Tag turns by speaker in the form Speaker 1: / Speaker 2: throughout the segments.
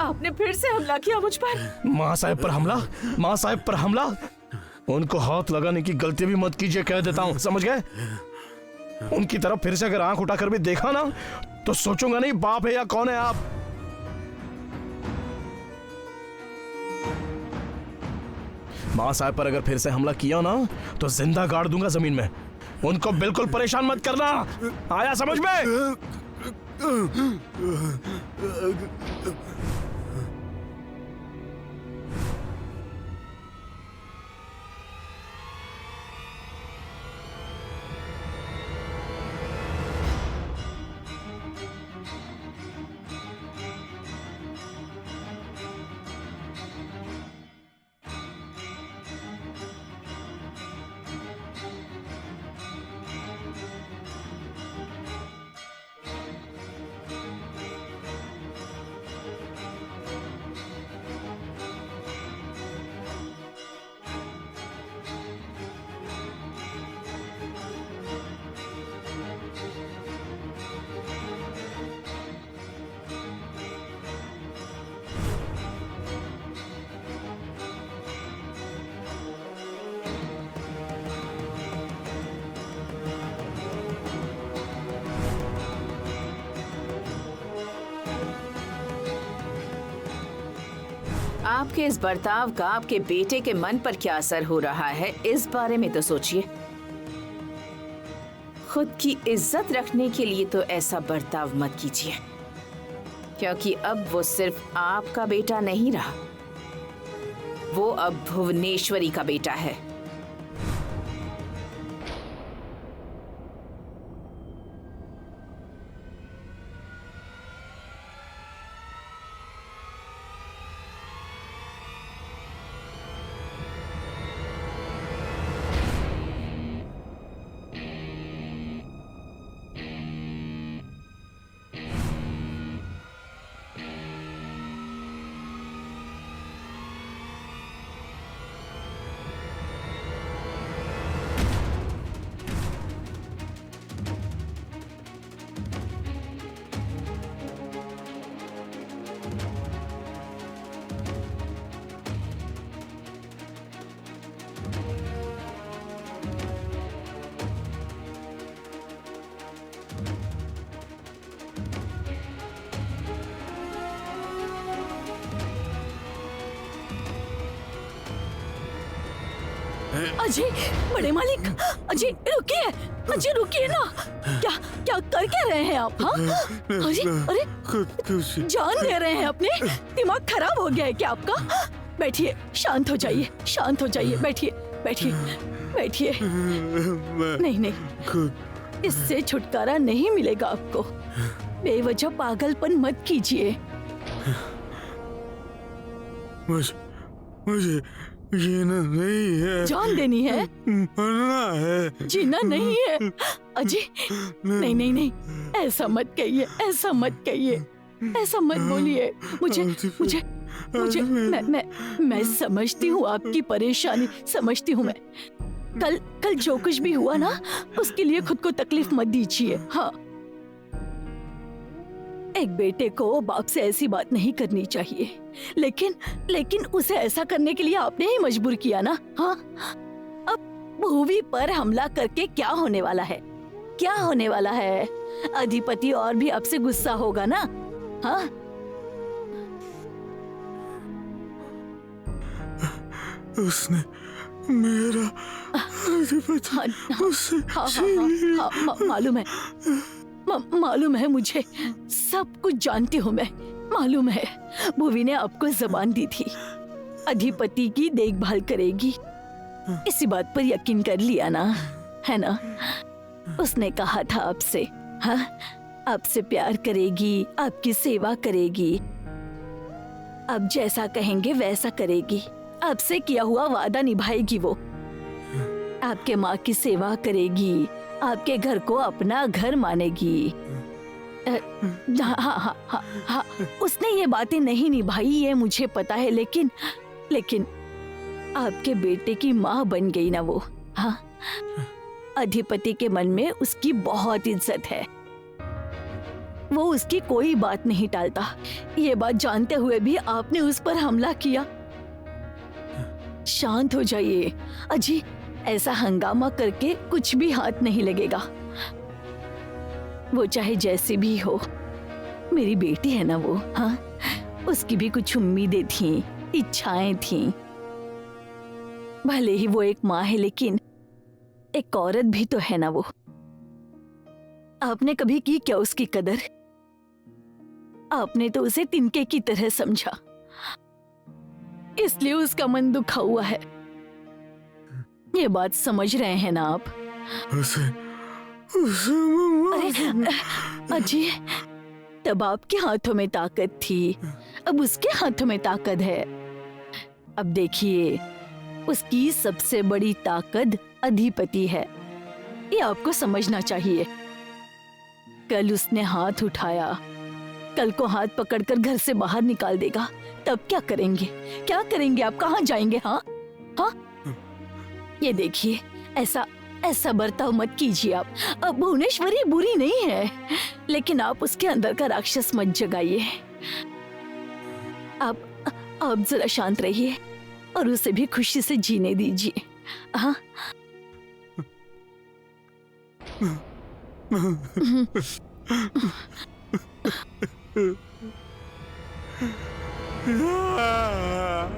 Speaker 1: आपने फिर से हमला किया मुझ पर।
Speaker 2: माँ साहब पर हमला? माँ साहब पर हमला? उनको हाथ लगाने की गलती भी मत कीजिए, कह देता हूँ, समझ गए? उनकी तरफ फिर से अगर आंख उठाकर भी देखा ना तो सोचूंगा नहीं बाप है या कौन है आप। माँ साहब पर अगर फिर से हमला किया ना तो जिंदा गाड़ दूंगा जमीन में। उनको बिल्कुल परेशान मत करना, आया समझ में?
Speaker 1: आपके इस बर्ताव का आपके बेटे के मन पर क्या असर हो रहा है, इस बारे में तो सोचिए। खुद की इज्जत रखने के लिए तो ऐसा बर्ताव मत कीजिए, क्योंकि अब वो सिर्फ आपका बेटा नहीं रहा, वो अब भुवनेश्वरी का बेटा है।
Speaker 3: अजय, बड़े मालिक, अजय रुकिए, अजय रुकिए ना। क्या क्या कर क्या रहे हैं आप? हाँ, अरे अरे जान दे रहे हैं अपने? दिमाग खराब हो गया है क्या आपका? बैठिए, शांत हो जाइए, शांत हो जाइए, बैठिए बैठिए बैठिए। नहीं नहीं, इससे छुटकारा नहीं मिलेगा आपको। बेवजह पागलपन मत कीजिए।
Speaker 4: मुझे जीना नहीं है,
Speaker 3: जान देनी है,
Speaker 4: मरना है,
Speaker 3: जीना नहीं है। अजय, नहीं नहीं नहीं, ऐसा मत कहिए, ऐसा मत कहिए, ऐसा मत बोलिए। मुझे मुझे मुझे मैं समझती हूँ आपकी परेशानी, समझती हूँ मैं। कल जो कुछ भी हुआ ना, उसके लिए खुद को तकलीफ मत दीजिए। हाँ, एक बेटे को बाप से ऐसी बात नहीं करनी चाहिए, लेकिन उसे ऐसा करने के लिए आपने ही मजबूर किया ना। हाँ, अब भूवी पर हमला करके क्या होने वाला है? क्या होने वाला है? अधिपति और भी आपसे गुस्सा होगा ना। हाँ,
Speaker 4: उसने मेरा अधिपति उससे
Speaker 3: मालूम है मुझे, सब कुछ जानती हूँ मैं। मालूम है, भूवी ने आपको जबान दी थी, अधिपति की देखभाल करेगी। इसी बात पर यकीन कर लिया ना, है ना? उसने कहा था आपसे, हाँ, आपसे प्यार करेगी, आपकी सेवा करेगी, आप जैसा कहेंगे वैसा करेगी, आपसे किया हुआ वादा निभाएगी। वो आपके माँ की सेवा करेगी, आपके घर को अपना घर मानेगी। हाँ हाँ हाँ हाँ, उसने ये बातें नहीं निभाई, ये मुझे पता है, लेकिन आपके बेटे की माँ बन गई ना वो। हाँ, अधिपति के मन में उसकी बहुत इज्जत है। वो उसकी कोई बात नहीं टालता। ये बात जानते हुए भी आपने उस पर हमला किया। शांत हो जाइए अजी, ऐसा हंगामा करके कुछ भी हाथ नहीं लगेगा। वो चाहे जैसे भी हो, मेरी बेटी है ना वो। हाँ, उसकी भी कुछ उम्मीदें थीं, इच्छाएं थीं। भले ही वो एक माँ है, लेकिन एक औरत भी तो है ना वो। आपने कभी की क्या उसकी कदर? आपने तो उसे तिनके की तरह समझा, इसलिए उसका मन दुखा हुआ है। ये बात समझ रहे हैं ना आप?
Speaker 4: उसे उसे मम्मा
Speaker 3: अरे अजी, तब आपके हाथों में ताकत थी, अब उसके हाथों में ताकत है। अब देखिए, उसकी सबसे बड़ी ताकत अधिपति है, ये आपको समझना चाहिए। कल उसने हाथ उठाया, कल को हाथ पकड़कर घर से बाहर निकाल देगा, तब क्या करेंगे? क्या करेंगे आप? कहाँ जाएंगे? हाँ हाँ, ये देखिए, ऐसा ऐसा बर्ताव मत कीजिए आप। अब भुवनेश्वरी बुरी नहीं है, लेकिन आप उसके अंदर का राक्षस मत जगाइए। आप जरा शांत रहिए और उसे भी खुशी से जीने दीजिए। हाँ,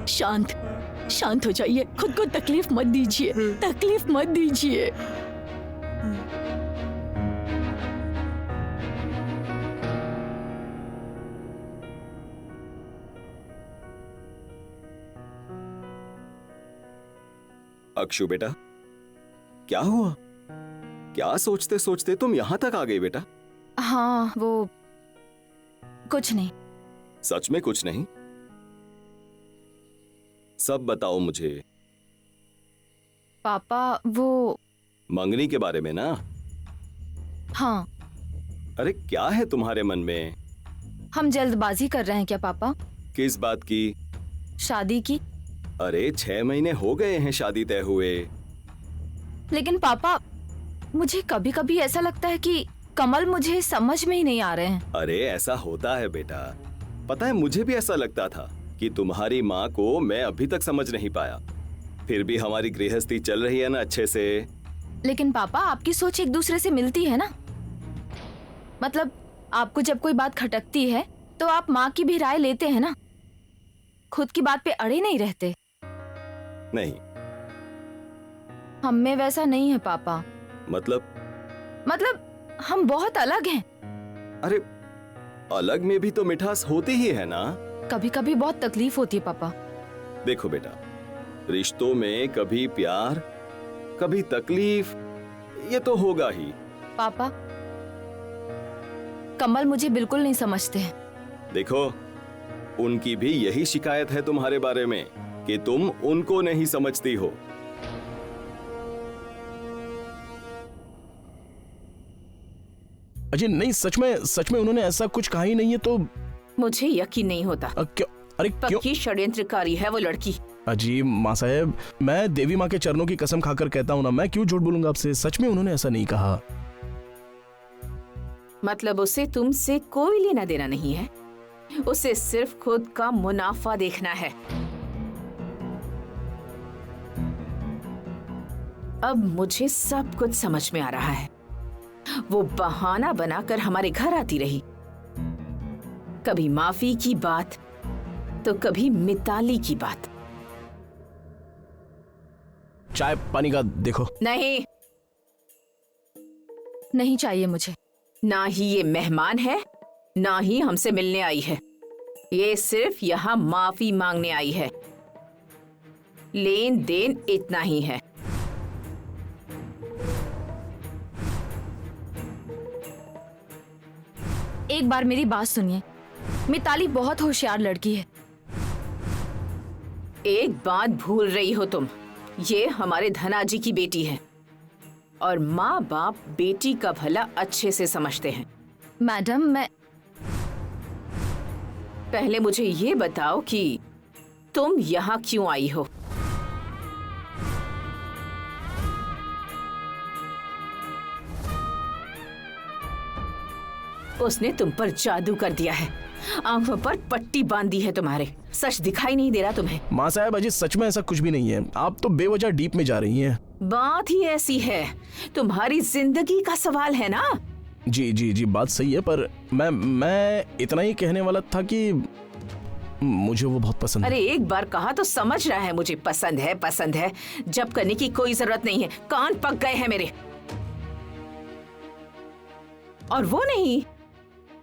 Speaker 3: शांत शांत हो जाइए, खुद को तकलीफ मत दीजिए, तकलीफ मत दीजिए।
Speaker 5: अक्षु बेटा, क्या हुआ? क्या सोचते सोचते तुम यहां तक आ गई बेटा?
Speaker 6: हाँ, वो कुछ नहीं।
Speaker 5: सच में कुछ नहीं? सब बताओ मुझे।
Speaker 6: पापा, वो
Speaker 5: मंगनी के बारे में ना?
Speaker 6: हाँ।
Speaker 5: अरे क्या है तुम्हारे मन में?
Speaker 6: हम जल्दबाजी कर रहे हैं क्या पापा?
Speaker 5: किस बात की?
Speaker 6: शादी की।
Speaker 5: अरे 6 महीने हो गए हैं शादी तय हुए।
Speaker 6: लेकिन पापा, मुझे कभी कभी ऐसा लगता है कि कमल मुझे समझ में ही नहीं आ रहे हैं।
Speaker 5: अरे ऐसा होता है बेटा, पता है मुझे भी ऐसा लगता था कि तुम्हारी माँ को मैं अभी तक समझ नहीं पाया। फिर भी हमारी गृहस्थी चल रही है ना अच्छे से।
Speaker 6: लेकिन पापा, आपकी सोच एक दूसरे से मिलती है ना। मतलब आपको जब कोई बात खटकती है तो आप माँ की भी राय लेते हैं ना, खुद की बात पे अड़े नहीं रहते।
Speaker 5: नहीं।
Speaker 6: हम में वैसा नहीं है पापा।
Speaker 5: मतलब
Speaker 6: हम बहुत अलग हैं।
Speaker 5: अरे अलग में भी तो मिठास होती ही है ना।
Speaker 6: कभी कभी बहुत तकलीफ होती है पापा।
Speaker 5: देखो बेटा, रिश्तों में कभी प्यार कभी तकलीफ, ये तो होगा ही।
Speaker 6: पापा, कमल मुझे बिल्कुल नहीं समझते हैं।
Speaker 5: देखो, उनकी भी यही शिकायत है तुम्हारे बारे में कि तुम उनको नहीं समझती हो।
Speaker 2: अजय नहीं, सच में उन्होंने ऐसा कुछ कहा ही नहीं है। तो
Speaker 1: मुझे यकीन नहीं होता।
Speaker 2: क्यों? अरे क्यों?
Speaker 1: पक्की षड्यंत्रकारी है वो लड़की।
Speaker 2: अजी माँ साहब, मैं देवी माँ के चरणों की कसम खाकर कहता हूँ ना, मैं क्यों झूठ बोलूंगा आपसे? सच में उन्होंने ऐसा नहीं कहा।
Speaker 1: मतलब उसे तुमसे कोई लेना देना नहीं है, उसे सिर्फ खुद का मुनाफा देखना है। अब मुझे सब कुछ समझ में आ रहा है। वो बहाना बनाकर हमारे घर आती रही, कभी माफी की बात तो कभी मिताली की बात।
Speaker 2: चाय पानी का देखो।
Speaker 1: नहीं,
Speaker 6: नहीं चाहिए मुझे।
Speaker 1: ना ही ये मेहमान है, ना ही हमसे मिलने आई है। ये सिर्फ यहाँ माफी मांगने आई है। लेन देन इतना ही है।
Speaker 6: एक बार मेरी बात सुनिए, मिताली बहुत होशियार लड़की है।
Speaker 1: एक बात भूल रही हो तुम, ये हमारे धनाजी की बेटी है और माँ बाप बेटी का भला अच्छे से समझते हैं।
Speaker 6: मैडम, मैं
Speaker 1: पहले मुझे ये बताओ कि तुम यहाँ क्यों आई हो? उसने तुम पर जादू कर दिया है, आंखों पर पट्टी बांध दी है तुम्हारे। सच दिखाई नहीं दे रहा तुम्हें?
Speaker 2: माँ साहब अजी सच में ऐसा कुछ भी नहीं है, आप तो बेवजह डीप में जा रही हैं।
Speaker 1: बात ही ऐसी है, तुम्हारी जिंदगी का सवाल है ना।
Speaker 2: जी जी जी बात सही है, पर मैं इतना ही कहने वाला था कि मुझे वो बहुत पसंद है।
Speaker 1: अरे एक बार कहा तो समझ रहा है, मुझे पसंद है पसंद है, जब करने की कोई जरूरत नहीं है। कान पक गए हैं मेरे। और वो नहीं,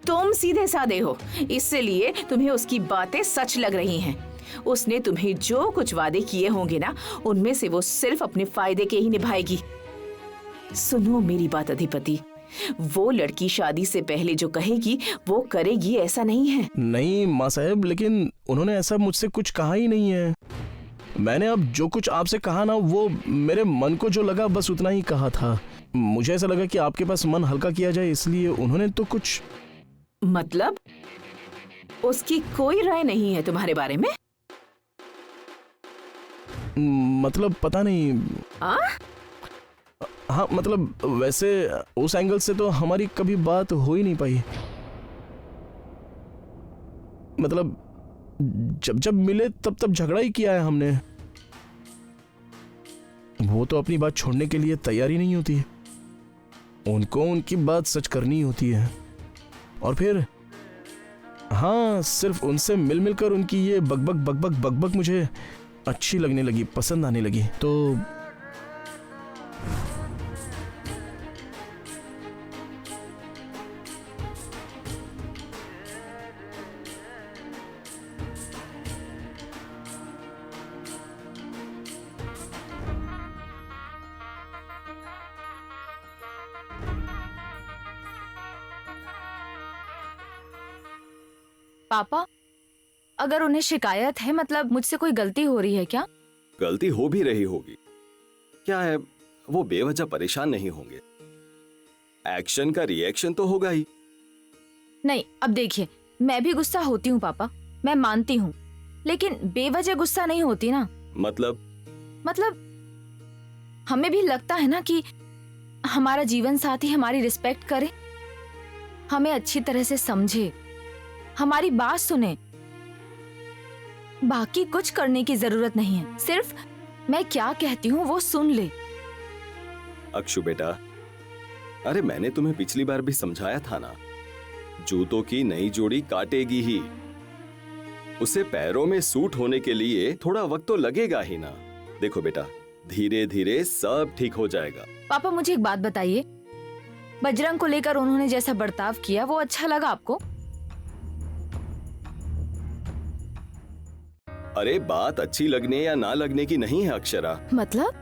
Speaker 1: तुम सीधे साधे हो, इसलिए तुम्हें उसकी बातें सच लग रही हैं। उसने तुम्हें जो कुछ वादे किए होंगे ना, उनमें से वो सिर्फ अपने फायदे के ही निभाएगी। सुनो मेरी बात अधिपति, वो लड़की शादी से पहले जो कहेगी वो करेगी, ऐसा नहीं है।
Speaker 2: नहीं माँ साहब, लेकिन उन्होंने ऐसा मुझसे कुछ कहा ही नहीं है। मैंने अब जो कुछ आपसे कहा ना, वो मेरे मन को जो लगा बस उतना ही कहा था। मुझे ऐसा लगा कि आपके पास मन हल्का किया जाए, इसलिए उन्होंने तो कुछ।
Speaker 1: मतलब उसकी कोई राय नहीं है तुम्हारे बारे में?
Speaker 2: मतलब पता नहीं। हाँ मतलब वैसे उस एंगल से तो हमारी कभी बात हो ही नहीं पाई। मतलब जब जब मिले तब तब झगड़ा ही किया है हमने। वो तो अपनी बात छोड़ने के लिए तैयार ही नहीं होती है, उनको उनकी बात सच करनी होती है। और फिर हाँ, सिर्फ उनसे मिल मिलकर उनकी ये बकबक मुझे अच्छी लगने लगी, पसंद आने लगी। तो
Speaker 6: पापा, अगर उन्हें शिकायत है मतलब मुझसे कोई गलती हो रही है क्या?
Speaker 5: गलती हो भी रही होगी, क्या है, वो बेवजह परेशान नहीं होंगे। एक्शन का रिएक्शन तो होगा ही।
Speaker 6: नहीं, अब देखिए, मैं भी गुस्सा होती हूँ पापा, मैं मानती हूँ, लेकिन बेवजह गुस्सा नहीं होती ना।
Speaker 5: मतलब
Speaker 6: हमें भी लगता है ना कि हमारा जीवन साथी हमारी रिस्पेक्ट करे, हमें अच्छी तरह से समझे, हमारी बात सुने। बाकी कुछ करने की जरूरत नहीं है, सिर्फ मैं क्या कहती हूँ वो सुन ले।
Speaker 5: अक्षु बेटा, अरे मैंने तुम्हें पिछली बार भी समझाया था ना, जूतों की नई जोड़ी काटेगी ही। उसे पैरों में सूट होने के लिए थोड़ा वक्त तो लगेगा ही ना। देखो बेटा, धीरे धीरे सब ठीक हो जाएगा।
Speaker 6: पापा मुझे एक बात बताइए, बजरंग को लेकर उन्होंने जैसा बर्ताव किया वो अच्छा लगा आपको?
Speaker 5: अरे बात अच्छी लगने या ना लगने की नहीं है अक्षरा।
Speaker 6: मतलब?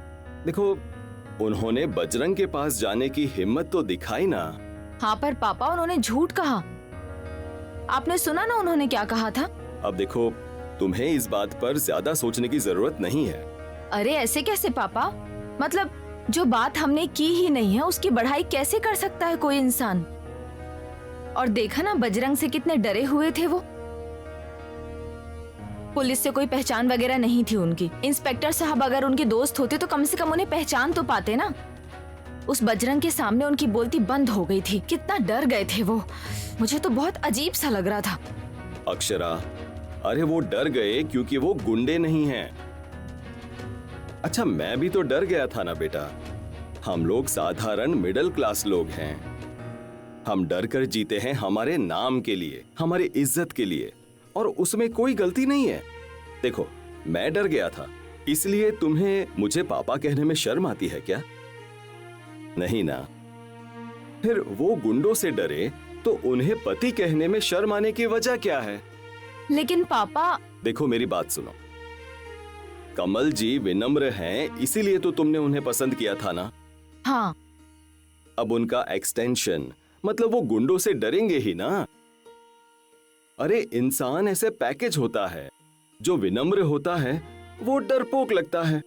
Speaker 5: देखो, उन्होंने बजरंग के पास जाने की हिम्मत तो दिखाई ना।
Speaker 6: हाँ पर पापा, उन्होंने झूठ कहा। आपने सुना ना उन्होंने क्या कहा था?
Speaker 5: अब देखो, तुम्हें इस बात पर ज्यादा सोचने की जरूरत नहीं है।
Speaker 6: अरे ऐसे कैसे पापा? मतलब जो बात हमने की ही नहीं है उसकी बढ़ाई कैसे कर सकता है कोई इंसान? और देखा ना बजरंग से कितने डरे हुए थे वो। पुलिस से कोई पहचान वगैरह नहीं थी उनकी। इंस्पेक्टर साहब अगर उनके दोस्त होते तो कम से कम उन्हें पहचान तो पाते ना। उस बजरंग के सामने उनकी बोलती बंद हो गई थी। कितना डर गए थे वो, मुझे तो बहुत अजीब सा लग रहा था।
Speaker 5: अक्षरा, अरे वो डर गए क्योंकि वो गुंडे नहीं हैं। अच्छा, मैं भी तो डर गया था ना बेटा। हम लोग साधारण मिडिल क्लास लोग हैं। हम डर कर जीते हैं हमारे नाम के लिए, हमारी इज्जत के लिए, और उसमें कोई गलती नहीं है। देखो, मैं डर गया था, इसलिए तुम्हें मुझे पापा कहने में शर्म आती है क्या? नहीं ना। फिर वो गुंडों से डरे तो उन्हें पति कहने में शर्म आने की वजह क्या है?
Speaker 6: लेकिन पापा,
Speaker 5: देखो मेरी बात सुनो, कमल जी विनम्र हैं, इसीलिए तो तुमने उन्हें पसंद किया था ना।
Speaker 6: हाँ।
Speaker 5: अब उनका एक्सटेंशन मतलब वो गुंडों से डरेंगे ही ना। अरे इंसान ऐसे पैकेज होता है, जो विनम्र होता है वो डरपोक लगता है,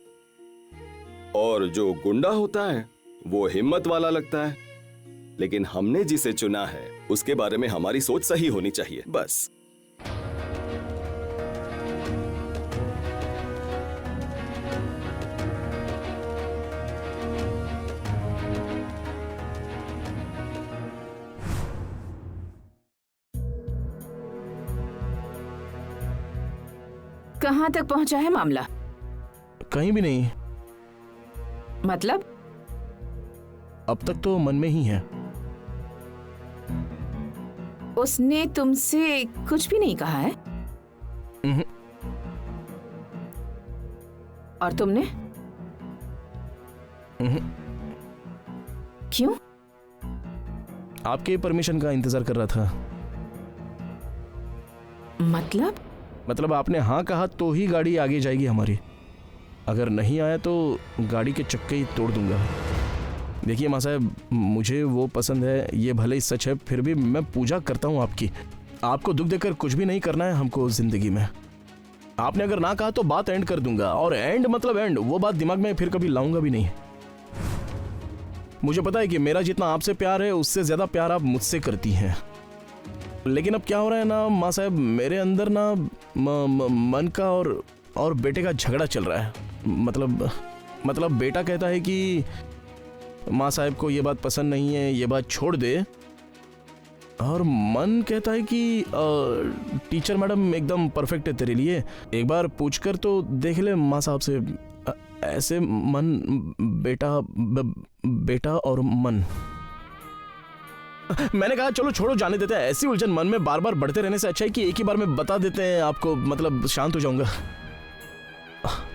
Speaker 5: और जो गुंडा होता है वो हिम्मत वाला लगता है। लेकिन हमने जिसे चुना है उसके बारे में हमारी सोच सही होनी चाहिए, बस।
Speaker 1: कहाँ तक पहुंचा है मामला?
Speaker 2: कहीं भी नहीं,
Speaker 1: मतलब?
Speaker 2: अब तक तो मन में ही है।
Speaker 1: उसने तुमसे कुछ भी नहीं कहा है?
Speaker 2: उहुं।
Speaker 1: और तुमने?
Speaker 2: उहुं।
Speaker 1: क्यों?
Speaker 2: आपके परमिशन का इंतजार कर रहा था।
Speaker 1: मतलब
Speaker 2: आपने हाँ कहा तो ही गाड़ी आगे जाएगी हमारी, अगर नहीं आया तो गाड़ी के चक्के ही तोड़ दूंगा। देखिए माँ साहब, मुझे वो पसंद है, ये भले ही सच है, फिर भी मैं पूजा करता हूँ आपकी। आपको दुख देकर कुछ भी नहीं करना है हमको जिंदगी में। आपने अगर ना कहा तो बात एंड कर दूंगा, और एंड मतलब एंड, वो बात दिमाग में फिर कभी लाऊंगा भी नहीं। मुझे पता है कि मेरा जितना आपसे प्यार है उससे ज्यादा प्यार आप मुझसे करती हैं, लेकिन अब क्या हो रहा है ना माँ साहब, मेरे अंदर ना मन का और बेटे का झगड़ा चल रहा है। मतलब बेटा कहता है कि माँ साहब को ये बात पसंद नहीं है, ये बात छोड़ दे, और मन कहता है कि टीचर मैडम एकदम परफेक्ट है तेरे लिए, एक बार पूछकर तो देख ले माँ साहब से। ऐसे मन बेटा और मन। मैंने कहा चलो छोड़ो, जाने देते हैं। ऐसी उलझन मन में बार बार बढ़ते रहने से अच्छा है कि एक ही बार में बता देते हैं आपको, मतलब शांत हो जाऊंगा।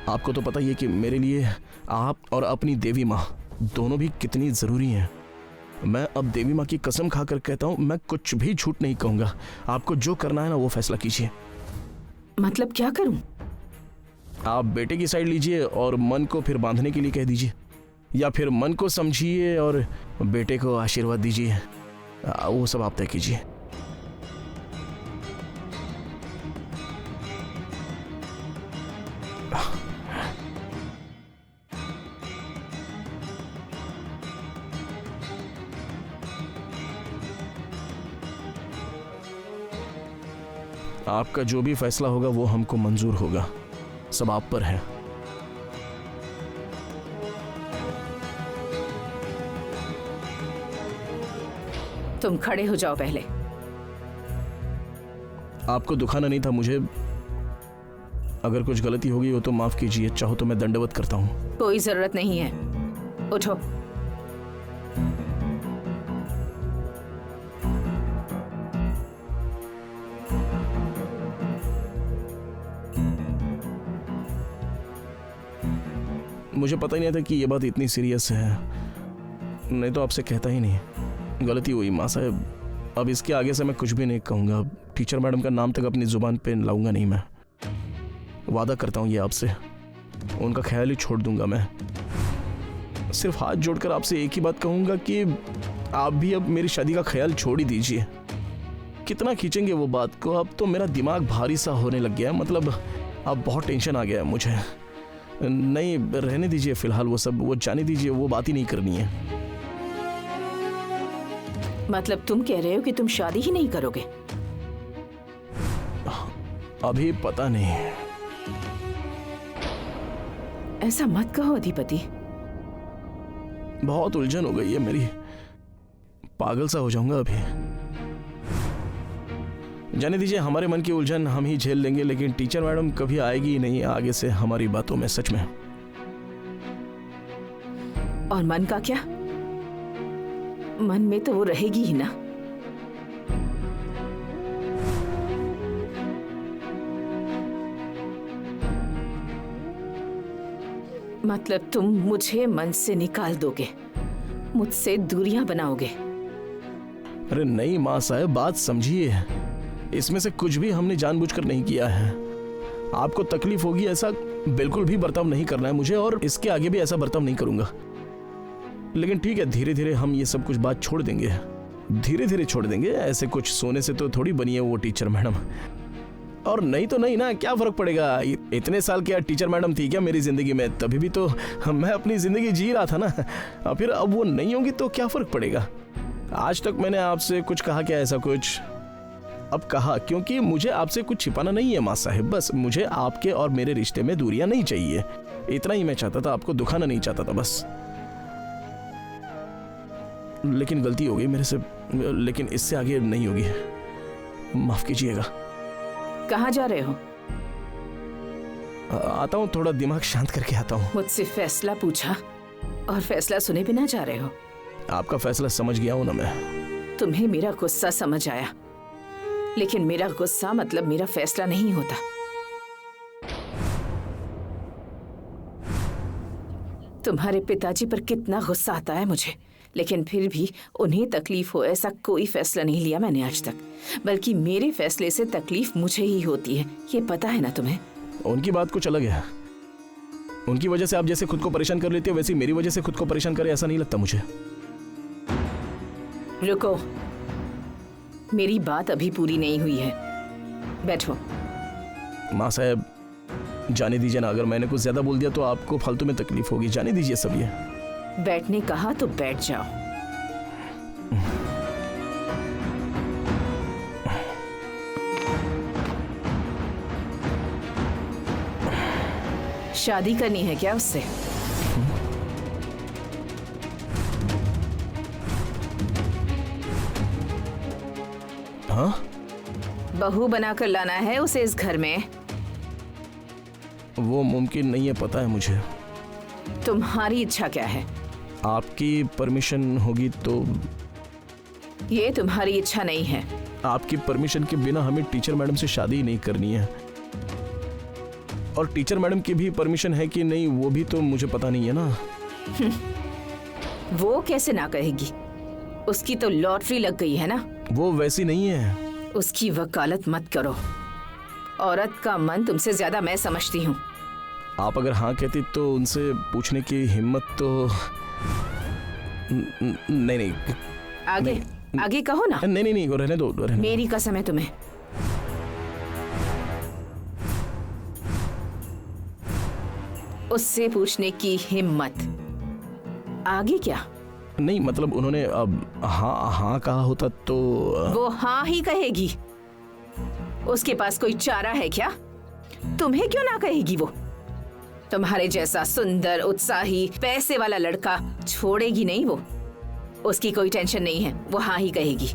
Speaker 2: आपको तो पता ही है कि मेरे लिए आप और अपनी देवी माँ दोनों भी कितनी जरूरी हैं। मैं अब देवी माँ की कसम खाकर कहता हूँ, मैं कुछ भी झूठ नहीं कहूंगा। आपको जो करना है ना वो फैसला कीजिए।
Speaker 1: मतलब क्या करूं?
Speaker 2: आप बेटे की साइड लीजिए और मन को फिर बांधने के लिए कह दीजिए, या फिर मन को समझिए और बेटे को आशीर्वाद दीजिए। वो सब आप तय कीजिए। आपका जो भी फैसला होगा वो हमको मंजूर होगा, सब आप पर है।
Speaker 1: तुम खड़े हो जाओ पहले।
Speaker 2: आपको दुखाना नहीं था मुझे, अगर कुछ गलती होगी हो तो माफ कीजिए, चाहो तो मैं दंडवत करता हूँ।
Speaker 1: कोई जरूरत नहीं है, उठो।
Speaker 2: मुझे पता ही नहीं था कि ये बात इतनी सीरियस है, नहीं तो आपसे कहता ही नहीं। गलती हुई माँ साहब, अब इसके आगे से मैं कुछ भी नहीं कहूँगा। टीचर मैडम का नाम तक अपनी जुबान पे लाऊंगा नहीं। मैं वादा करता हूँ ये आपसे, उनका ख्याल ही छोड़ दूंगा। मैं सिर्फ हाथ जोड़कर आपसे एक ही बात कहूँगा कि आप भी अब मेरी शादी का ख्याल छोड़ ही दीजिए। कितना खींचेंगे वो बात को, अब तो मेरा दिमाग भारी सा होने लग गया है। मतलब अब बहुत टेंशन आ गया है मुझे। नहीं, रहने दीजिए फिलहाल वो सब, वो जाने दीजिए, वो बात ही नहीं करनी है।
Speaker 1: मतलब तुम कह रहे हो कि तुम शादी ही नहीं करोगे?
Speaker 2: अभी पता नहीं।
Speaker 1: ऐसा मत कहो अधिपति।
Speaker 2: बहुत उलझन हो गई है मेरी, पागल सा हो जाऊंगा अभी। जाने दीजिए, हमारे मन की उलझन हम ही झेल लेंगे, लेकिन टीचर मैडम कभी आएगी ही नहीं आगे से हमारी बातों में, सच में।
Speaker 1: और मन का क्या? मन में तो वो रहेगी ही ना। मतलब तुम मुझे मन से निकाल दोगे, मुझसे दूरियां बनाओगे?
Speaker 2: अरे नहीं माँ साहब, बात समझिए, इसमें से कुछ भी हमने जानबूझकर नहीं किया है। आपको तकलीफ होगी ऐसा बिल्कुल भी बर्ताव नहीं करना है मुझे, और इसके आगे भी ऐसा बर्ताव नहीं करूंगा। लेकिन ठीक है, धीरे धीरे हम ये सब कुछ बात छोड़ देंगे, धीरे धीरे छोड़ देंगे। ऐसे कुछ सोने से तो थोड़ी बनी है वो टीचर मैडम। और नहीं तो नहीं ना, क्या फर्क पड़ेगा। इतने साल क्या टीचर मैडम थी क्या मेरी जिंदगी में? तभी भी तो मैं अपनी जिंदगी जी रहा था ना। फिर अब वो नहीं होंगी तो क्या फर्क पड़ेगा। आज तक मैंने आपसे कुछ कहा क्या ऐसा कुछ? अब कहा क्योंकि मुझे आपसे कुछ छिपाना नहीं है माँ साहिब। बस मुझे आपके और मेरे रिश्ते में दूरियां नहीं चाहिए, इतना ही मैं चाहता था। आपको दुखाना नहीं चाहता था बस। लेकिन गलती हो गई मेरे से, लेकिन इससे आगे नहीं होगी, माफ कीजिएगा।
Speaker 1: कहाँ जा रहे हो?
Speaker 2: आता हूँ, थोड़ा दिमाग शांत करके आता हूँ।
Speaker 1: मुझसे फैसला पूछा और फैसला सुने बिना जा रहे हो।
Speaker 2: आपका फैसला समझ गया हूँ ना मैं।
Speaker 1: तुम्हें मेरा गुस्सा समझ आया, लेकिन मेरा गुस्सा मतलब मेरा फैसला नहीं होता। तुम्हारे पिताजी पर कितना गुस्सा आता है मुझे, लेकिन फिर भी उन्हें तकलीफ हो ऐसा कोई फैसला नहीं लिया मैंने आज तक, बल्कि मेरे फैसले से तकलीफ मुझे ही होती है, ये पता है ना तुम्हें।
Speaker 2: उनकी बात कुछ अलग है। उनकी वजह से आप जैसे खुद को परेशान कर लेते हो, वैसे मेरी वजह से खुद को परेशान करे ऐसा नहीं लगता मुझे।
Speaker 1: रुको, मेरी बात अभी पूरी नहीं हुई है, बैठो।
Speaker 2: माँ साहब जाने दीजिए ना, अगर मैंने कुछ ज्यादा बोल दिया तो आपको फालतू में तकलीफ होगी। जाने दीजिए सब ये।
Speaker 1: बैठने कहा तो बैठ जाओ। शादी करनी है क्या उससे?
Speaker 2: हाँ,
Speaker 1: बहू बनाकर लाना है उसे इस घर में।
Speaker 2: वो मुमकिन नहीं है, पता है मुझे।
Speaker 1: तुम्हारी इच्छा क्या है?
Speaker 2: आपकी परमिशन होगी तो।
Speaker 1: ये तुम्हारी इच्छा नहीं है।
Speaker 2: आपकी परमिशन के बिना हमें टीचर मैडम से शादी नहीं करनी है, और टीचर मैडम की भी परमिशन है कि नहीं वो भी तो मुझे पता नहीं है ना।
Speaker 1: वो कैसे ना कहेगी? उसकी तो लॉटरी लग गई है ना।
Speaker 2: वो वैसी नहीं है।
Speaker 1: उसकी वकालत मत करो। औरत का मन तुमसे ज्यादा मैं समझती हूँ।
Speaker 2: आप अगर हाँ कहती तो उनसे पूछने की हिम्मत तो नहीं।
Speaker 1: आगे आगे कहो ना।
Speaker 2: नहीं, रहने दो, रहने दो।
Speaker 1: मेरी कसम है तुम्हें। उससे पूछने की हिम्मत। आगे क्या?
Speaker 2: नहीं मतलब उन्होंने अब हाँ कहा होता तो।
Speaker 1: वो हाँ ही कहेगी। उसके पास कोई चारा है क्या? तुम्हें क्यों ना कहेगी वो? तुम्हारे जैसा सुंदर, उत्साही, पैसे वाला लड़का छोड़ेगी नहीं वो। उसकी कोई टेंशन नहीं है, वो हाँ ही कहेगी।